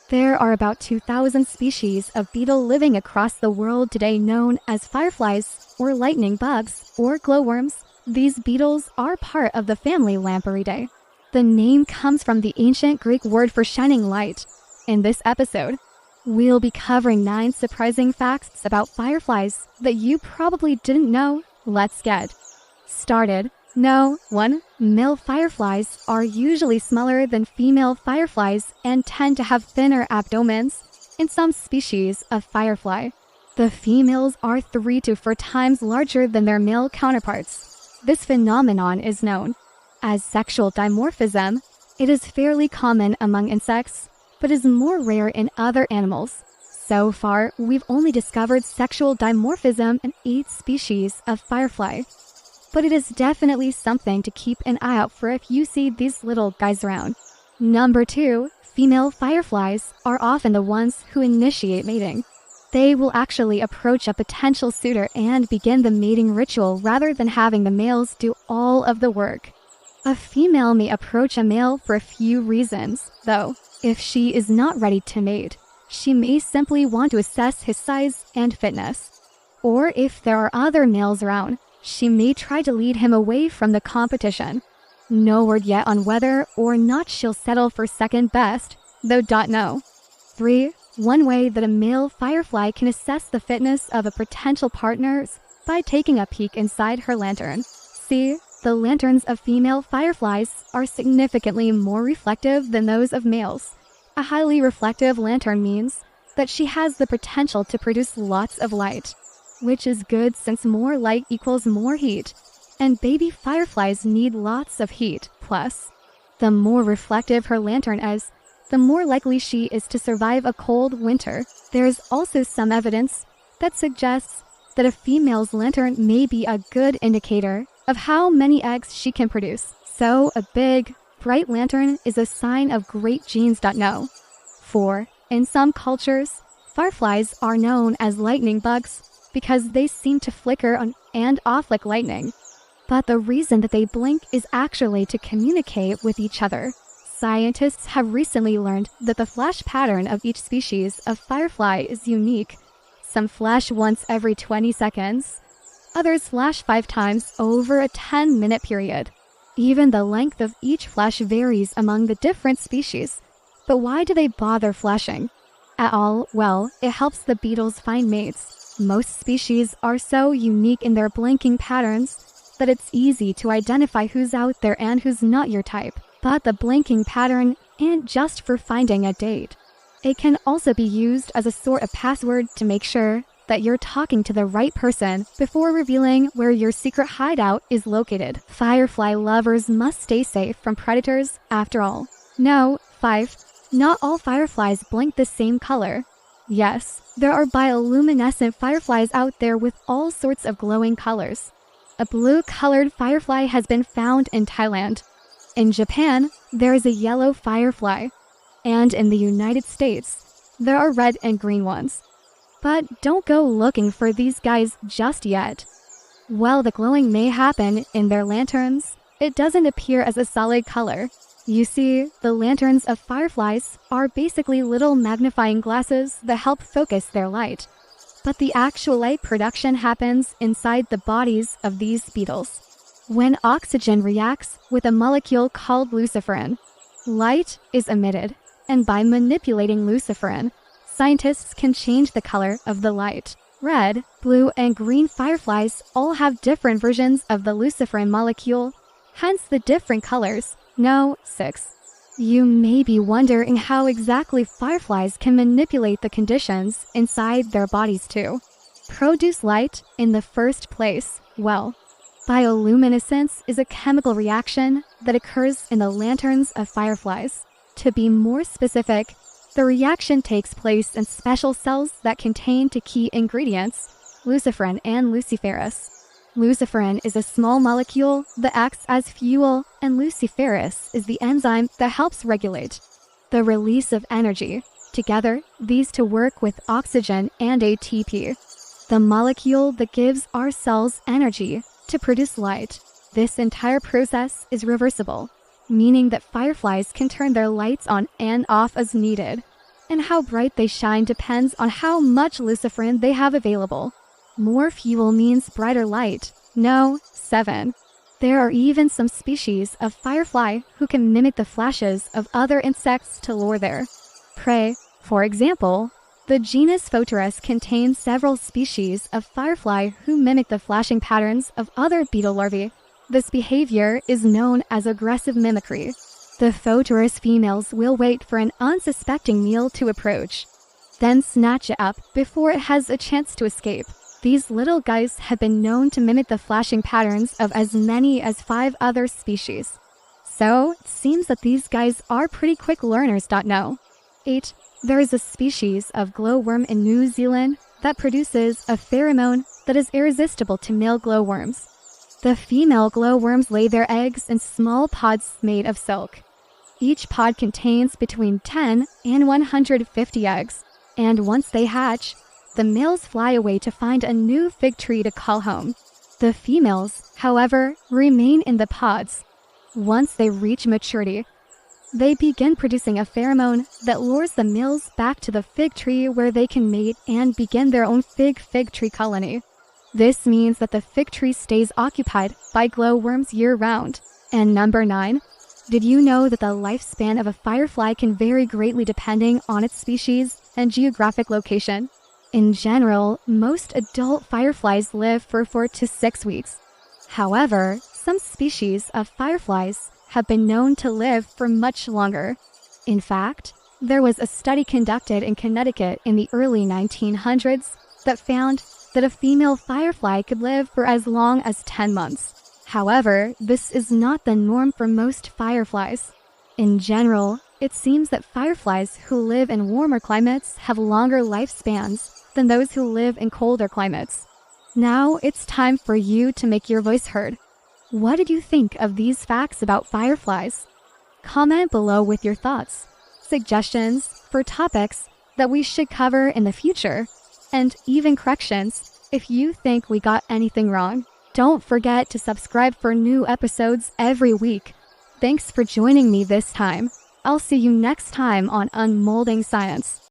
There are about 2,000 species of beetle living across the world today known as fireflies, or lightning bugs, or glowworms. These beetles are part of the family Lampyridae. The name comes from the ancient Greek word for shining light. In this episode, we'll be covering 9 surprising facts about fireflies that you probably didn't know. Let's get started. 1. Male fireflies are usually smaller than female fireflies and tend to have thinner abdomens. In some species of firefly, the females are 3 to 4 times larger than their male counterparts. This phenomenon is known as sexual dimorphism. It is fairly common among insects, but is more rare in other animals. So far, we've only discovered sexual dimorphism in 8 species of firefly. But it is definitely something to keep an eye out for if you see these little guys around. 2. Female fireflies are often the ones who initiate mating. They will actually approach a potential suitor and begin the mating ritual rather than having the males do all of the work. A female may approach a male for a few reasons, though. If she is not ready to mate, she may simply want to assess his size and fitness. Or if there are other males around, she may try to lead him away from the competition. No word yet on whether or not she'll settle for second best, though. 3. One way that a male firefly can assess the fitness of a potential partner is by taking a peek inside her lantern. See, the lanterns of female fireflies are significantly more reflective than those of males. A highly reflective lantern means that she has the potential to produce lots of light, which is good since more light equals more heat, and baby fireflies need lots of heat. Plus, the more reflective her lantern is, the more likely she is to survive a cold winter. There is also some evidence that suggests that a female's lantern may be a good indicator of how many eggs she can produce. So a big, bright lantern is a sign of great genes. 4. In some cultures, fireflies are known as lightning bugs because they seem to flicker on and off like lightning. But the reason that they blink is actually to communicate with each other. Scientists have recently learned that the flash pattern of each species of firefly is unique. Some flash once every 20 seconds. Others flash 5 times over a 10-minute period. Even the length of each flash varies among the different species. But why do they bother flashing at all? Well, it helps the beetles find mates. Most species are so unique in their blinking patterns that it's easy to identify who's out there and who's not your type. But the blinking pattern isn't just for finding a date. It can also be used as a sort of password to make sure that you're talking to the right person before revealing where your secret hideout is located. Firefly lovers must stay safe from predators after all. 5. Not all fireflies blink the same color. Yes, there are bioluminescent fireflies out there with all sorts of glowing colors. A blue-colored firefly has been found in Thailand. In Japan, there is a yellow firefly. And in the United States, there are red and green ones. But don't go looking for these guys just yet. While the glowing may happen in their lanterns, it doesn't appear as a solid color. You see, the lanterns of fireflies are basically little magnifying glasses that help focus their light. But the actual light production happens inside the bodies of these beetles. When oxygen reacts with a molecule called luciferin, light is emitted, and by manipulating luciferin, scientists can change the color of the light. Red, blue, and green fireflies all have different versions of the luciferin molecule, hence the different colors. 6. You may be wondering how exactly fireflies can manipulate the conditions inside their bodies to produce light in the first place. Well, bioluminescence is a chemical reaction that occurs in the lanterns of fireflies. To be more specific, the reaction takes place in special cells that contain 2 key ingredients, luciferin and luciferase. Luciferin is a small molecule that acts as fuel, and luciferase is the enzyme that helps regulate the release of energy. Together, these 2 work with oxygen and ATP, the molecule that gives our cells energy to produce light. This entire process is reversible, meaning that fireflies can turn their lights on and off as needed. and how bright they shine depends on how much luciferin they have available. More fuel means brighter light. No, 7. There are even some species of firefly who can mimic the flashes of other insects to lure their prey. For example, the genus Photorus contains several species of firefly who mimic the flashing patterns of other beetle larvae. This behavior is known as aggressive mimicry. The Photorus females will wait for an unsuspecting meal to approach, then snatch it up before it has a chance to escape. These little guys have been known to mimic the flashing patterns of as many as 5 other species. So, it seems that these guys are pretty quick learners. No. 8. There is a species of glowworm in New Zealand that produces a pheromone that is irresistible to male glowworms. The female glowworms lay their eggs in small pods made of silk. Each pod contains between 10 and 150 eggs, and once they hatch, the males fly away to find a new fig tree to call home. The females, however, remain in the pods. Once they reach maturity, they begin producing a pheromone that lures the males back to the fig tree where they can mate and begin their own fig tree colony. This means that the fig tree stays occupied by glowworms year-round. And number 9, did you know that the lifespan of a firefly can vary greatly depending on its species and geographic location? In general, most adult fireflies live for 4 to 6 weeks. However, some species of fireflies have been known to live for much longer. In fact, there was a study conducted in Connecticut in the early 1900s that found that a female firefly could live for as long as 10 months. However, this is not the norm for most fireflies. In general, it seems that fireflies who live in warmer climates have longer lifespans than those who live in colder climates. Now it's time for you to make your voice heard. What did you think of these facts about fireflies? Comment below with your thoughts, suggestions for topics that we should cover in the future, and even corrections if you think we got anything wrong. Don't forget to subscribe for new episodes every week. Thanks for joining me this time. I'll see you next time on Unmolding Science.